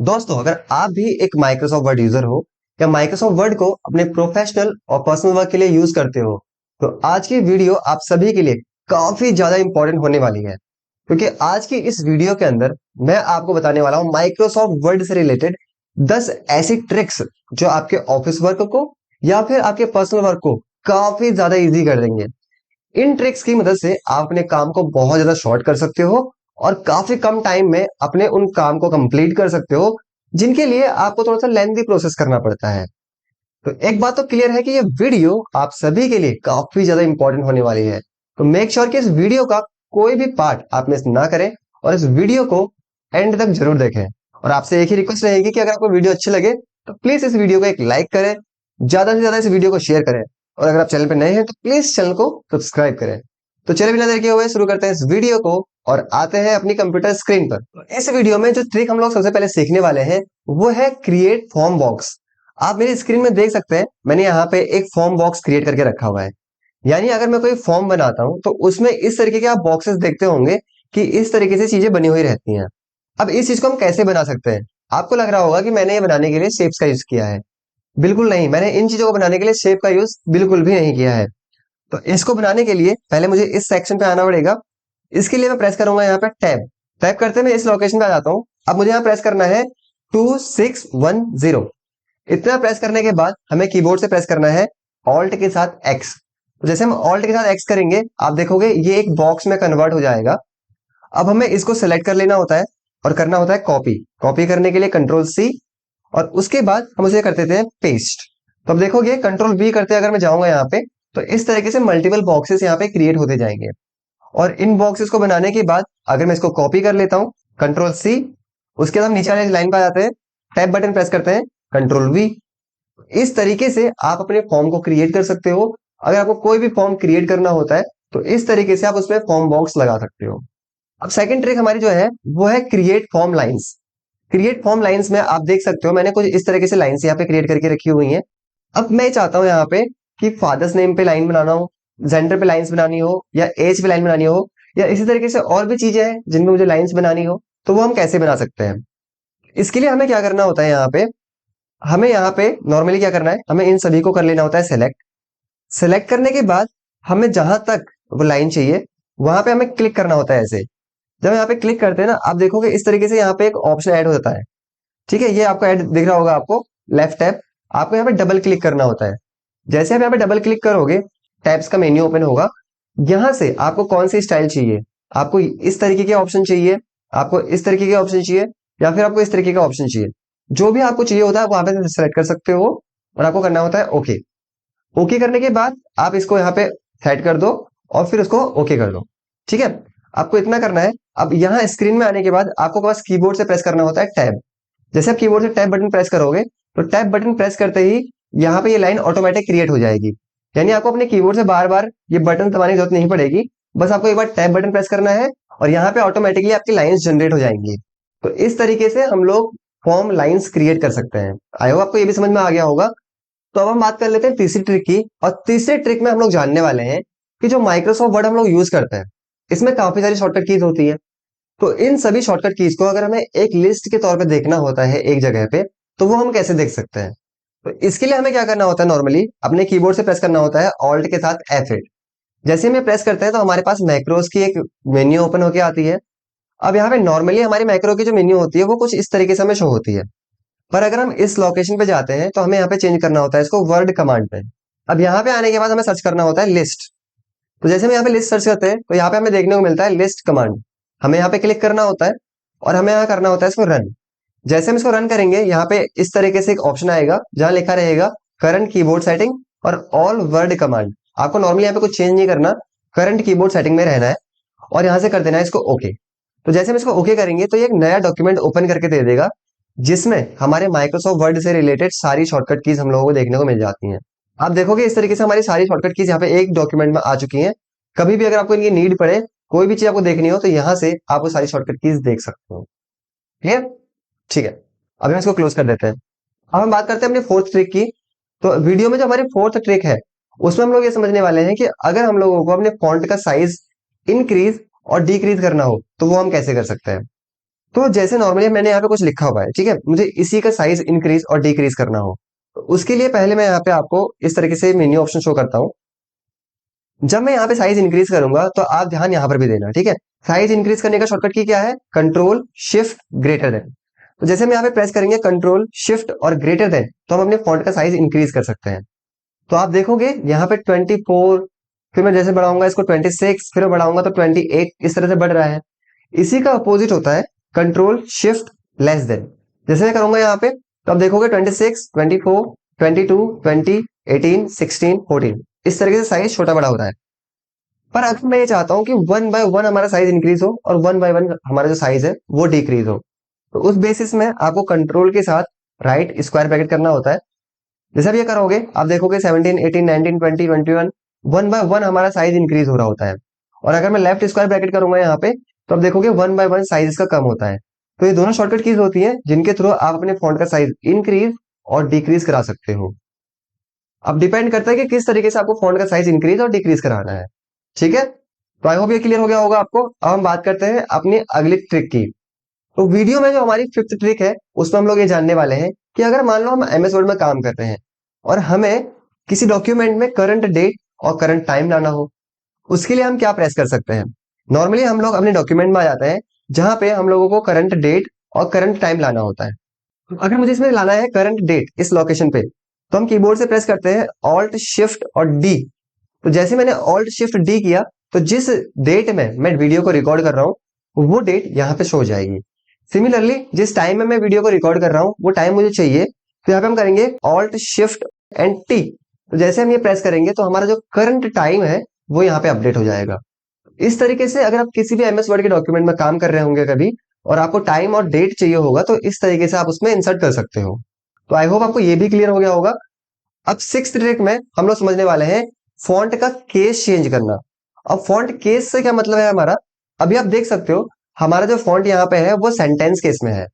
दोस्तों, अगर आप भी एक माइक्रोसॉफ्ट वर्ड यूजर हो या माइक्रोसॉफ्ट वर्ड को अपने प्रोफेशनल और पर्सनल वर्क के लिए यूज करते हो, तो आज की वीडियो आप सभी के लिए काफी ज्यादा इंपॉर्टेंट होने वाली है। क्योंकि आज की इस वीडियो के अंदर मैं आपको बताने वाला हूं माइक्रोसॉफ्ट वर्ड से रिलेटेड 10 ऐसी ट्रिक्स जो आपके ऑफिस वर्क को या फिर आपके पर्सनल वर्क को काफी ज्यादा इजी कर देंगे। इन ट्रिक्स की मदद से आप अपने काम को बहुत ज्यादा शॉर्ट कर सकते हो और काफी कम टाइम में अपने उन काम को कंप्लीट कर सकते हो जिनके लिए आपको थोड़ा सा लेंथी प्रोसेस करना पड़ता है। तो एक बात तो क्लियर है कि ये वीडियो आप सभी के लिए काफी ज्यादा इंपॉर्टेंट होने वाली है। तो मेक श्योर कि इस वीडियो का कोई भी पार्ट आप मिस ना करें और इस वीडियो को एंड तक जरूर देखें। और आपसे एक ही रिक्वेस्ट रहेगी कि अगर आपको वीडियो अच्छी लगे तो प्लीज इस वीडियो को एक लाइक करें, ज्यादा से ज्यादा इस वीडियो को शेयर करें, और अगर आप चैनल पर नए हैं तो प्लीज चैनल को सब्सक्राइब करें। तो चलिए बिना देर किए हुए शुरू करते हैं इस वीडियो को और आते हैं अपनी कंप्यूटर स्क्रीन पर। तो इस वीडियो में जो ट्रिक हम लोग सबसे पहले सीखने वाले हैं वो है क्रिएट फॉर्म बॉक्स। आप मेरी स्क्रीन में देख सकते हैं, मैंने यहाँ पे एक फॉर्म बॉक्स क्रिएट करके रखा हुआ है। यानी अगर मैं कोई फॉर्म बनाता हूं तो उसमें इस तरीके के आप बॉक्सेस देखते होंगे कि इस तरीके से चीजें बनी हुई रहती हैं। अब इस चीज को हम कैसे बना सकते हैं? आपको लग रहा होगा कि मैंने ये बनाने के लिए शेप्स का यूज किया है। बिल्कुल नहीं, मैंने इन चीजों को बनाने के लिए शेप का यूज बिल्कुल भी नहीं किया है। तो इसको बनाने के लिए पहले मुझे इस सेक्शन पे आना पड़ेगा। इसके लिए मैं प्रेस करूंगा यहाँ पे टैब। टैप करते मैं इस लोकेशन पे आ जाता हूँ। अब मुझे यहाँ प्रेस करना है 2610। इतना प्रेस करने के बाद हमें कीबोर्ड से प्रेस करना है ऑल्ट के साथ एक्स। तो जैसे हम ऑल्ट के साथ एक्स करेंगे आप देखोगे ये एक बॉक्स में कन्वर्ट हो जाएगा। अब हमें इसको सेलेक्ट कर लेना होता है और करना होता है कॉपी। कॉपी करने के लिए कंट्रोल सी और उसके बाद हम उसे कर देते हैं पेस्ट। तो अब देखोगे कंट्रोल वी करते अगर मैं जाऊंगा यहाँ पे तो इस तरीके से मल्टीपल बॉक्सेस यहाँ पे क्रिएट होते जाएंगे। और इन बॉक्सेस को बनाने के बाद अगर मैं इसको कॉपी कर लेता हूँ कंट्रोल सी, उसके बाद हम नीचे वाले लाइन पर आ जाते हैं, टैब बटन प्रेस करते हैं, कंट्रोल वी। इस तरीके से आप अपने फॉर्म को क्रिएट कर सकते हो। अगर आपको कोई भी फॉर्म क्रिएट करना होता है तो इस तरीके से आप उसमें फॉर्म बॉक्स लगा सकते हो। अब सेकंड ट्रिक हमारी जो है वो है create form lines. Create form lines में आप देख सकते हो मैंने कुछ इस तरीके से लाइंस यहाँ पे क्रिएट करके रखी हुई हैं। अब मैं चाहता हूं यहाँ पे कि फादर्स नेम पे लाइन बनाना हो, जेंडर पे लाइंस बनानी हो, या एज पे लाइन बनानी हो, या इसी तरीके से और भी चीजें हैं जिनमें मुझे लाइंस बनानी हो, तो वो हम कैसे बना सकते हैं? इसके लिए हमें क्या करना होता है यहाँ पे, हमें यहाँ पे नॉर्मली क्या करना है, हमें इन सभी को कर लेना होता है सेलेक्ट। सेलेक्ट करने के बाद हमें जहां तक वो लाइन चाहिए वहां पे हमें क्लिक करना होता है ऐसे। जब यहाँ पे क्लिक करते हैं ना आप देखोगे इस तरीके से यहाँ पे एक ऑप्शन ऐड हो जाता है। ठीक है, ये आपको ऐड दिख रहा होगा आपको, लेफ्ट टैब। आपको यहाँ पे डबल क्लिक करना होता है। जैसे आप यहाँ पे डबल क्लिक करोगे टैब्स का मेन्यू ओपन होगा। यहां से आपको कौन सी स्टाइल चाहिए, आपको इस तरीके के ऑप्शन चाहिए, आपको इस तरीके के ऑप्शन चाहिए, या फिर आपको इस तरीके का ऑप्शन चाहिए, जो भी आपको चाहिए होता है वहां पे सेलेक्ट कर सकते हो और आपको करना होता है ओके। ओके करने के बाद आप इसको यहाँ पे सेट कर दो और फिर उसको ओके कर दो। ठीक है, आपको इतना करना है। अब यहाँ स्क्रीन में आने के बाद आपको बस कीबोर्ड से प्रेस करना होता है टैब। जैसे आप कीबोर्ड से टैब बटन प्रेस करोगे तो टैब बटन प्रेस करते ही यहाँ पे ये लाइन ऑटोमेटिक क्रिएट हो जाएगी। यानी आपको अपने कीबोर्ड से बार बार ये बटन दबाने की जरूरत नहीं पड़ेगी, बस आपको एक बार टैब बटन प्रेस करना है और यहाँ पे ऑटोमेटिकली आपकी लाइंस जनरेट हो जाएंगी। तो इस तरीके से हम लोग फॉर्म लाइंस क्रिएट कर सकते हैं। आई होप आपको ये भी समझ में आ गया होगा। तो अब हम बात कर लेते हैं तीसरी ट्रिक की, और तीसरे ट्रिक में हम लोग जानने वाले हैं कि जो माइक्रोसॉफ्ट वर्ड हम लोग यूज करते हैं इसमें काफी सारी शॉर्टकट कीज होती है। तो इन सभी शॉर्टकट कीज को अगर हमें एक लिस्ट के तौर पे देखना होता है एक जगह पे, तो वो हम कैसे देख सकते हैं? तो इसके लिए हमें क्या करना होता है, नॉर्मली अपने कीबोर्ड से प्रेस करना होता है ऑल्ट के साथ F8। जैसे हम ये प्रेस करते हैं तो हमारे पास मैक्रोस की एक मेन्यू ओपन होकर आती है। अब यहाँ पे नॉर्मली हमारी मैक्रो की जो मेन्यू होती है वो कुछ इस तरीके से हमें शो होती है। पर अगर हम इस लोकेशन पे जाते हैं तो हमें यहाँ पे चेंज करना होता है इसको वर्ड कमांड पे। अब यहाँ पे आने के बाद हमें सर्च करना होता है लिस्ट। तो जैसे हम यहाँ पे लिस्ट सर्च करते हैं तो यहाँ पे हमें देखने को मिलता है लिस्ट कमांड। हमें यहाँ पे क्लिक करना होता है और हमें यहाँ करना होता है इसको रन। जैसे हम इसको रन करेंगे यहाँ पे इस तरीके से एक ऑप्शन आएगा जहां लिखा रहेगा करंट कीबोर्ड सेटिंग और ऑल वर्ड कमांड। आपको नॉर्मली यहाँ पे कुछ चेंज नहीं करना, करंट कीबोर्ड सेटिंग में रहना है और यहाँ से कर देना है इसको ओके। तो जैसे हम इसको ओके करेंगे तो ये एक नया डॉक्यूमेंट ओपन करके दे देगा जिसमें हमारे माइक्रोसॉफ्ट वर्ड से रिलेटेड सारी शॉर्टकट कीज हम लोगों को देखने को मिल जाती हैं। आप देखोगे इस तरीके से हमारी सारी शॉर्टकट कीज यहाँ पे एक डॉक्यूमेंट में आ चुकी हैं। कभी भी अगर आपको इनकी नीड पड़े, कोई भी चीज आपको देखनी हो, तो यहाँ से आप वो सारी शॉर्टकट कीज देख सकते हो। क्लियर? ठीक है, अब हम इसको क्लोज कर देते हैं। अब हम बात करते हैं अपनी फोर्थ ट्रिक की। तो वीडियो में जो हमारी फोर्थ ट्रिक है उसमें हम लोग ये समझने वाले हैं कि अगर हम लोगों को अपने फॉन्ट का साइज इंक्रीज और डिक्रीज करना हो तो वो हम कैसे कर सकते हैं। तो जैसे नॉर्मली मैंने यहाँ पे कुछ लिखा हुआ है, ठीक है, मुझे इसी का साइज इंक्रीज और डिक्रीज करना हो, तो उसके लिए पहले मैं यहाँ पे आपको इस तरीके से मेन्यू ऑप्शन शो करता हूँ। जब मैं यहाँ पे साइज इंक्रीज करूंगा तो आप ध्यान यहाँ पर भी देना, ठीक है। साइज इंक्रीज करने का शॉर्टकट की क्या है, कंट्रोल शिफ्ट ग्रेटर देन। तो जैसे हम यहाँ पे प्रेस करेंगे कंट्रोल शिफ्ट और ग्रेटर देन, तो हम अपने फॉन्ट का साइज इंक्रीज कर सकते हैं। तो आप देखोगे यहाँ पे 24, फिर मैं जैसे बढ़ाऊंगा इसको 26, फिर मैं बढ़ाऊंगा तो 28, इस तरह से बढ़ रहा है। इसी का अपोजिट होता है कंट्रोल शिफ्ट लेस देन। जैसे मैं करूंगा यहाँ पे, तो आप देखोगे 26, 24, 22, 20, 18, 16, 14, इस तरीके से साइज छोटा बड़ा हो रहा है। पर अगर मैं ये चाहता हूँ कि वन बाय वन हमारा साइज इंक्रीज हो और वन बाय वन हमारा जो साइज है वो डिक्रीज हो, तो उस बेसिस में आपको कंट्रोल के साथ राइट स्क्वायर ब्रैकेट करना होता है। जैसे आप ये करोगे, आप देखोगे 17, 18, 19, 20, 21, वन बाय वन हमारा साइज इंक्रीज हो रहा होता है। और अगर मैं लेफ्ट स्क्वायर ब्रैकेट करूंगा यहाँ पे, तो आप देखोगे वन बाय वन साइज इसका कम होता है। तो ये दोनों शॉर्टकट कीज होती हैं जिनके थ्रू आप अपने फॉन्ट का साइज इंक्रीज और डिक्रीज करा सकते हो। अब डिपेंड करता है कि किस तरीके से आपको फॉन्ट का साइज इंक्रीज और डिक्रीज कराना है, ठीक है। तो आई होप ये क्लियर हो गया होगा आपको। अब हम बात करते हैं अपनी अगली ट्रिक की। तो वीडियो में जो हमारी फिफ्थ ट्रिक है उसमें हम लोग ये जानने वाले हैं कि अगर मान लो हम एमएस वर्ड में काम कर रहे हैं और हमें किसी डॉक्यूमेंट में करंट डेट और करंट टाइम लाना हो, उसके लिए हम क्या प्रेस कर सकते हैं। नॉर्मली हम लोग अपने डॉक्यूमेंट में आ जाते हैं जहां पे हम लोगों को करंट डेट और करंट टाइम लाना होता है। अगर मुझे इसमें लाना है करंट डेट इस लोकेशन पे, तो हम कीबोर्ड से प्रेस करते हैं ऑल्ट शिफ्ट और डी। तो जैसे मैंने ऑल्ट शिफ्ट डी किया, तो जिस डेट में मैं वीडियो को रिकॉर्ड कर रहा हूँ वो डेट यहाँ पे शो हो जाएगी। सिमिलरली जिस टाइम में मैं वीडियो को रिकॉर्ड कर रहा हूँ वो टाइम मुझे चाहिए, तो यहाँ पे हम करेंगे ऑल्ट शिफ्ट एंड टी। तो जैसे हम ये प्रेस करेंगे तो हमारा जो करंट टाइम है वो यहाँ पे अपडेट हो जाएगा। इस तरीके से अगर आप किसी भी एमएस वर्ड के डॉक्यूमेंट में काम कर रहे होंगे कभी और आपको टाइम और डेट चाहिए होगा, तो इस तरीके से आप उसमें इंसर्ट कर सकते हो। तो आई होप आपको ये भी क्लियर हो गया होगा। अब सिक्स्थ ट्रिक में हम लोग समझने वाले हैं फॉन्ट का केस चेंज करना। अब फॉन्ट केस से क्या मतलब है हमारा, अभी आप देख सकते हो हमारा जो फॉन्ट यहाँ पे है वो सेंटेंस केस में है।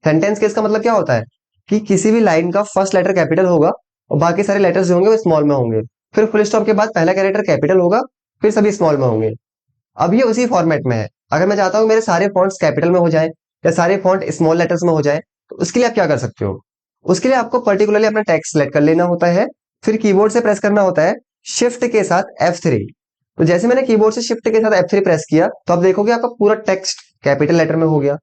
सेंटेंस केस का मतलब क्या होता है कि किसी भी लाइन का फर्स्ट लेटर कैपिटल होगा और बाकी सारे लेटर्स जो होंगे वो स्मॉल में होंगे, फिर फुल स्टॉप के बाद पहला कैरेक्टर कैपिटल होगा, फिर सभी स्मॉल में होंगे। अब ये उसी फॉर्मेट में है। अगर मैं चाहता हूँ मेरे सारे फॉन्ट्स कैपिटल में हो जाए या सारे फॉन्ट स्मॉल लेटर्स में हो जाए, तो उसके लिए आप क्या कर सकते हो, उसके लिए आपको पर्टिकुलरली अपना टेक्स्ट सेलेक्ट कर लेना होता है, फिर कीबोर्ड से प्रेस करना होता है शिफ्ट के साथ F3। तो जैसे मैंने कीबोर्ड से शिफ्ट के साथ F3 प्रेस किया, तो आप देखोगे आपका पूरा टेक्स्ट कैपिटल लेटर में हो गया।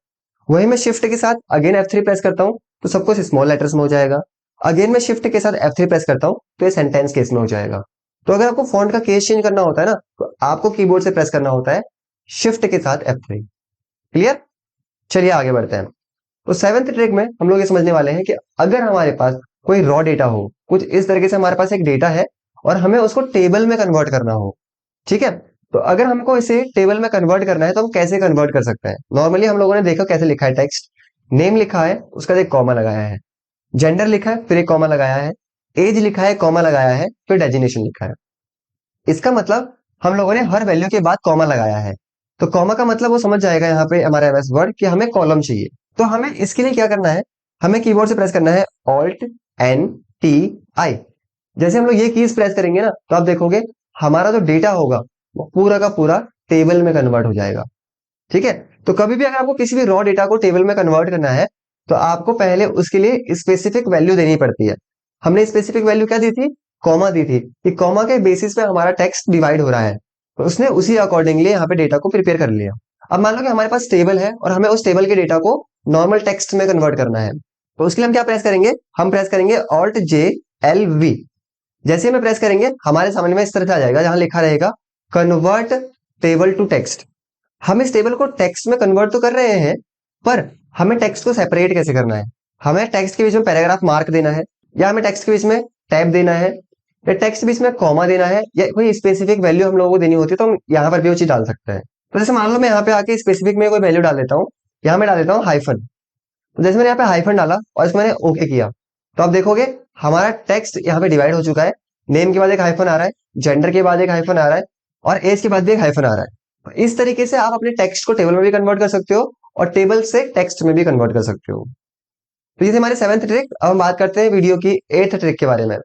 वही मैं शिफ्ट के साथ अगेन F3 प्रेस करता हूँ तो सब कुछ स्मॉल लेटर्स में हो जाएगा। अगेन मैं शिफ्ट के साथ F3 प्रेस करता हूँ तो ये सेंटेंस केस में हो जाएगा। तो अगर आपको फॉन्ट का केस चेंज करना होता है ना, तो आपको कीबोर्ड से प्रेस करना होता है शिफ्ट के साथ F3। क्लियर, चलिए आगे बढ़ते हैं। तो सेवेंथ ट्रिक में हम लोग ये समझने वाले हैं कि अगर हमारे पास कोई रॉ डेटा हो, कुछ इस तरीके से हमारे पास एक डेटा है और हमें उसको टेबल में कन्वर्ट करना हो, ठीक है। तो अगर हमको इसे टेबल में कन्वर्ट करना है तो हम कैसे कन्वर्ट कर सकते हैं। नॉर्मली हम लोगों ने देखा कैसे लिखा है, टेक्स्ट नेम लिखा है उसका एक कॉमा लगाया है, जेंडर लिखा है फिर एक कॉमा लगाया है, एज लिखा है कॉमा लगाया है, फिर डेजिग्नेशन लिखा है। इसका मतलब हम लोगों ने हर वैल्यू के बाद कॉमा लगाया है। तो कॉमा का मतलब वो समझ जाएगा यहाँ पे हमारा एमएस वर्ड कि हमें कॉलम चाहिए। तो हमें इसके लिए क्या करना है, हमें कीबोर्ड से प्रेस करना है ऑल्ट एन टी आई। जैसे हम लोग ये कीज प्रेस करेंगे ना, तो आप देखोगे हमारा जो डेटा होगा वो पूरा का पूरा टेबल में कन्वर्ट हो जाएगा, ठीक है। तो कभी भी अगर आपको किसी भी रॉ डेटा को टेबल में कन्वर्ट करना है, तो आपको पहले उसके लिए स्पेसिफिक वैल्यू देनी पड़ती है। हमने स्पेसिफिक वैल्यू क्या दी थी, कॉमा दी थी कि कॉमा के बेसिस पे हमारा टेक्स्ट डिवाइड हो रहा है, तो उसने उसी अकॉर्डिंगली यहाँ पे डेटा को प्रिपेयर कर लिया। अब मान लो कि हमारे पास टेबल है और हमें उस टेबल के डेटा को नॉर्मल टेक्स्ट में कन्वर्ट करना है, तो उसके लिए हम क्या प्रेस करेंगे, हम प्रेस करेंगे ऑल्ट जे एल वी। जैसे हमें प्रेस करेंगे हमारे सामने में इस तरह से आ जाएगा जहां लिखा रहेगा कन्वर्ट टेबल टू टेक्स्ट। हम इस टेबल को टेक्स्ट में कन्वर्ट तो कर रहे हैं, पर हमें टेक्स्ट को सेपरेट कैसे करना है। हमें टेक्स्ट के बीच में पैराग्राफ मार्क देना है, या हमें टेक्स्ट के बीच में टैब देना है, या टेक्स्ट के बीच में कॉमा देना है, या कोई स्पेसिफिक वैल्यू हम लोगों को देनी होती है, तो हम यहाँ पर भी वो चीज डाल सकते हैं। तो जैसे मान लो मैं यहाँ पे आके स्पेसिफिक में कोई वैल्यू डाल देता हूँ, यहाँ मैं डाल देता हूँ हाइफन। तो जैसे मैंने यहाँ पे हाइफन डाला और इसमें मैंने ओके किया, तो आप देखोगे हमारा टेक्स्ट यहाँ पे डिवाइड हो चुका है। नेम के बाद एक हाइफन आ रहा है, जेंडर के बाद एक हाइफन आ रहा है, और एज के बाद भी एक हाइफन आ रहा है। तो इस तरीके से आप अपने टेक्स्ट को टेबल में भी कन्वर्ट कर सकते हो और टेबल से टेक्स्ट में भी कन्वर्ट कर सकते हो। तो ये थी हमारी सेवेंथ ट्रिक। अब हम बात करते हैं वीडियो की एट्थ ट्रिक के बारे में।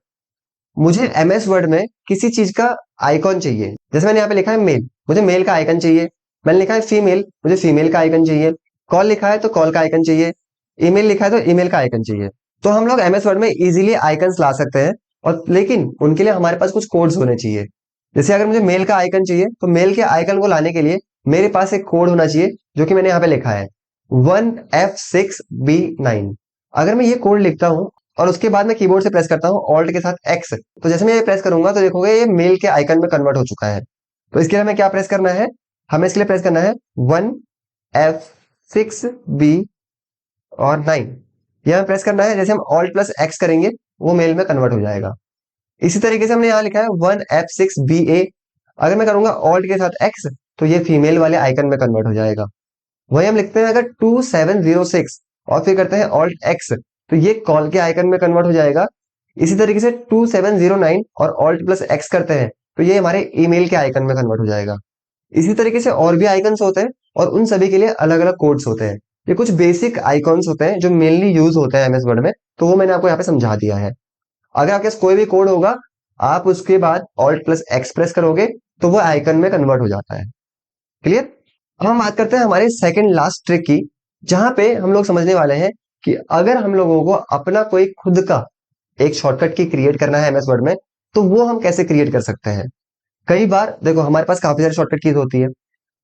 मुझे एमएस वर्ड में किसी चीज का आइकॉन चाहिए। जैसे मैंने यहाँ पे लिखा है मेल, मुझे मेल का आइकन चाहिए। मैंने लिखा है फीमेल, मुझे फीमेल का आइकन चाहिए। कॉल लिखा है तो कॉल का आइकन चाहिए, ईमेल लिखा है तो ईमेल का आइकन चाहिए। तो हम लोग एमएस वर्ड में इजीली आइकन्स ला सकते हैं, और लेकिन उनके लिए हमारे पास कुछ कोड्स होने चाहिए। जैसे अगर मुझे मेल का आइकन चाहिए तो मेल के आइकन को लाने के लिए मेरे पास एक कोड होना चाहिए, जो कि मैंने यहाँ पे लिखा है 1F6B9। अगर मैं ये कोड लिखता हूँ और उसके बाद मैं कीबोर्ड से प्रेस करता हूँ ऑल्ट के साथ एक्स, तो जैसे मैं ये प्रेस करूंगा तो देखोगे ये मेल के आइकन में कन्वर्ट हो चुका है। तो इसके लिए हमें क्या प्रेस करना है, हमें इसके लिए प्रेस करना है 1F6B और 9, यह हमें प्रेस करना है। जैसे हम ऑल्ट प्लस एक्स करेंगे वो मेल में कन्वर्ट हो जाएगा। इसी तरीके से हमने यहाँ लिखा है 1F6BA, अगर मैं करूंगा ऑल्ट के साथ एक्स तो ये फीमेल वाले आइकन में कन्वर्ट हो जाएगा। वही हम लिखते हैं अगर 2706 और फिर करते हैं ऑल्ट एक्स, तो ये कॉल के आइकन में कन्वर्ट हो जाएगा। इसी तरीके से 2709 और ऑल्ट प्लस एक्स करते हैं तो ये हमारे ईमेल के आइकन में कन्वर्ट हो जाएगा। इसी तरीके से और भी आइकन्स होते हैं और उन सभी के लिए अलग अलग कोड्स होते हैं। ये कुछ बेसिक आइकॉन्स होते हैं जो मेनली यूज होते हैं एमएस वर्ड में, तो वो मैंने आपको यहाँ पे समझा दिया है। अगर आपके पास कोई भी कोड होगा, आप उसके बाद ऑल्ट प्लस एक्स प्रेस करोगे तो वो आइकन में कन्वर्ट हो जाता है। क्लियर। अब हम बात करते हैं हमारे सेकंड लास्ट ट्रिक की, जहां पे हम लोग समझने वाले हैं कि अगर हम लोगों को अपना कोई खुद का एक शॉर्टकट की क्रिएट करना है एमएस वर्ड में, तो वो हम कैसे क्रिएट कर सकते हैं। कई बार देखो हमारे पास काफी सारी शॉर्टकट कीज होती है,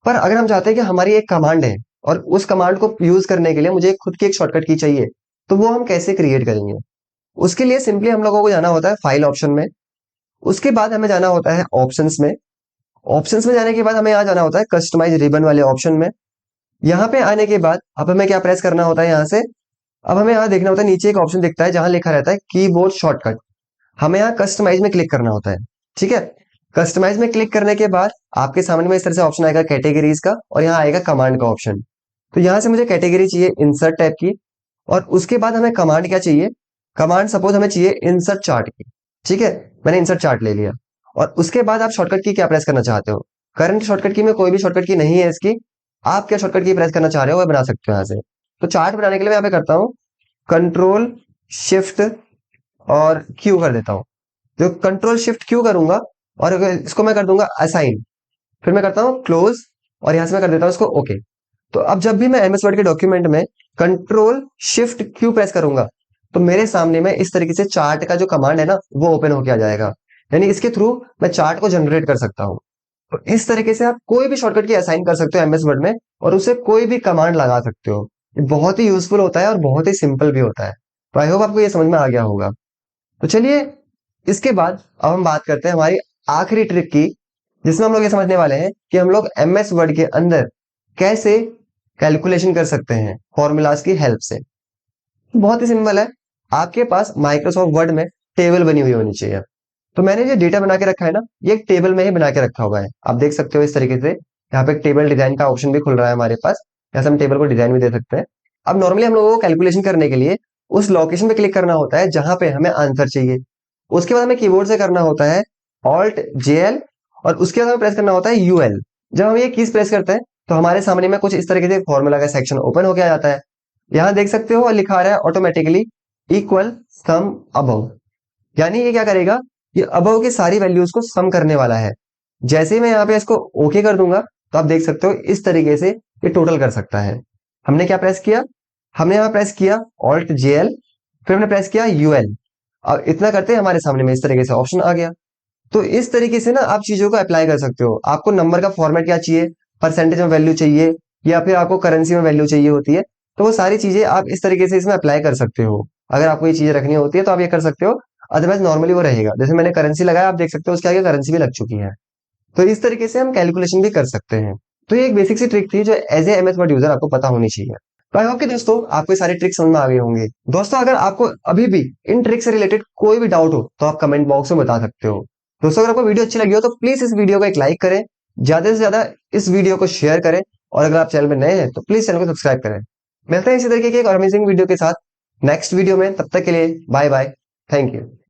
पर अगर हम चाहते हैं कि हमारी एक कमांड है और उस कमांड को यूज करने के लिए मुझे खुद की एक शॉर्टकट की चाहिए, तो वो हम कैसे क्रिएट करेंगे। उसके लिए सिंपली हम लोगों को जाना होता है फाइल ऑप्शन में, उसके बाद हमें जाना होता है ऑप्शंस में। ऑप्शंस में जाने के बाद हमें यहाँ जाना होता है कस्टमाइज रिबन वाले ऑप्शन में। यहाँ पे आने के बाद अब हमें क्या प्रेस करना होता है यहाँ से, अब हमें यहाँ देखना होता है नीचे एक ऑप्शन दिखता है जहां लिखा रहता है कीबोर्ड शॉर्टकट। हमें यहाँ कस्टमाइज में क्लिक करना होता है। ठीक है, कस्टमाइज में क्लिक करने के बाद आपके सामने में इस तरह से ऑप्शन आएगा कैटेगरीज का, और यहाँ आएगा कमांड का ऑप्शन। तो यहाँ से मुझे कैटेगरी चाहिए इंसर्ट टाइप की, और उसके बाद हमें कमांड क्या चाहिए, कमांड सपोज हमें चाहिए इंसर्ट चार्ट की। ठीक है, मैंने इंसर्ट चार्ट ले लिया। और उसके बाद आप शॉर्टकट की क्या प्रेस करना चाहते हो। करंट शॉर्टकट की में कोई भी शॉर्टकट की नहीं है इसकी, आप क्या शॉर्टकट की प्रेस करना चाह रहे हो वह बना सकते हो यहाँ से। तो चार्ट बनाने के लिए मैं यहाँ पे करता हूँ कंट्रोल शिफ्ट और क्यू कर देता हूँ। जो कंट्रोल शिफ्ट क्यू करूंगा और अगर इसको मैं कर दूंगा असाइन, फिर मैं करता हूँ क्लोज, और यहां से मैं कर देता हूँ इसको ओके। तो अब जब भी मैं एमएस वर्ड के डॉक्यूमेंट में कंट्रोल शिफ्ट क्यू प्रेस करूंगा तो मेरे सामने में इस तरीके से चार्ट का जो कमांड है ना वो ओपन होके आ जाएगा। यानी इसके थ्रू मैं चार्ट को जनरेट कर सकता हूँ। तो इस तरीके से आप कोई भी शॉर्टकट की असाइन कर सकते हो एमएस वर्ड में, और उसे कोई भी कमांड लगा सकते हो। ये बहुत ही यूजफुल होता है और बहुत ही सिंपल भी होता है। तो आई होप आपको ये समझ में आ गया होगा। तो चलिए इसके बाद अब हम बात करते हैं हमारी आखिरी ट्रिक की, जिसमें हम लोग ये समझने वाले हैं कि हम लोग एमएस वर्ड के अंदर कैसे कैलकुलेशन कर सकते हैं फॉर्मूलाज की हेल्प से। बहुत ही सिंपल है, आपके पास माइक्रोसॉफ्ट वर्ड में टेबल बनी हुई होनी चाहिए। तो मैंने जो डेटा बना के रखा है ना, ये एक टेबल में ही बना के रखा हुआ है। आप देख सकते हो इस तरीके से यहाँ पे एक टेबल डिजाइन का ऑप्शन भी खुल रहा है हमारे पास, जैसे हम टेबल को डिजाइन भी दे सकते हैं। अब नॉर्मली हम लोगों को कैलकुलेशन करने के लिए उस लोकेशन पे क्लिक करना होता है जहां पे हमें आंसर चाहिए। उसके बाद हमें कीबोर्ड से करना होता है ऑल्ट जेएल, और उसके बाद हमें प्रेस करना होता है यूएल। जब हम ये कीज प्रेस करते हैं तो हमारे सामने में कुछ इस तरीके से फॉर्मूला का सेक्शन ओपन होकर आ जाता है। यहाँ देख सकते हो लिखा आ रहा है ऑटोमेटिकली इक्वल सम अबव, यानी ये क्या करेगा, ये अबव की सारी वैल्यूज को सम करने वाला है। जैसे ही मैं यहाँ पे इसको ओके कर दूंगा तो आप देख सकते हो इस तरीके से ये टोटल कर सकता है। हमने क्या प्रेस किया, हमने यहाँ प्रेस किया ऑल्ट जेएल, फिर हमने प्रेस किया यूएल। अब इतना करते हैं हमारे सामने में इस तरीके से ऑप्शन आ गया। तो इस तरीके से ना आप चीजों को अप्लाई कर सकते हो। आपको नंबर का फॉर्मेट क्या चाहिए, परसेंटेज में वैल्यू चाहिए या फिर आपको करेंसी में वैल्यू चाहिए होती है, तो वो सारी चीजें आप इस तरीके से इसमें अप्लाई कर सकते हो। अगर आपको ये चीजें रखनी होती है तो आप ये कर सकते हो, अदरवाइज नॉर्मली वो रहेगा। जैसे मैंने करेंसी लगाया, आप देख सकते हो उसके आगे करेंसी भी लग चुकी है। तो इस तरीके से हम कैलकुलेशन भी कर सकते हैं। तो ये एक बेसिक सी ट्रिक थी जो as a MS Word user आपको पता होनी चाहिए। तो आई होप कि दोस्तों आपको ये सारे ट्रिक्स समझ में आ गए होंगे। दोस्तों अगर आपको अभी भी इन ट्रिक से रिलेटेड कोई भी डाउट हो तो आप कमेंट बॉक्स में बता सकते हो। दोस्तों अगर आपको वीडियो अच्छी लगी हो तो प्लीज इस वीडियो को एक लाइक करें, ज्यादा से ज्यादा इस वीडियो को शेयर करें, और अगर आप चैनल में नए हैं तो प्लीज चैनल को सब्सक्राइब करें। मिलते हैं इसी तरीके की एक अमेजिंग वीडियो के साथ नेक्स्ट वीडियो में। तब तक के लिए बाय बाय, थैंक यू।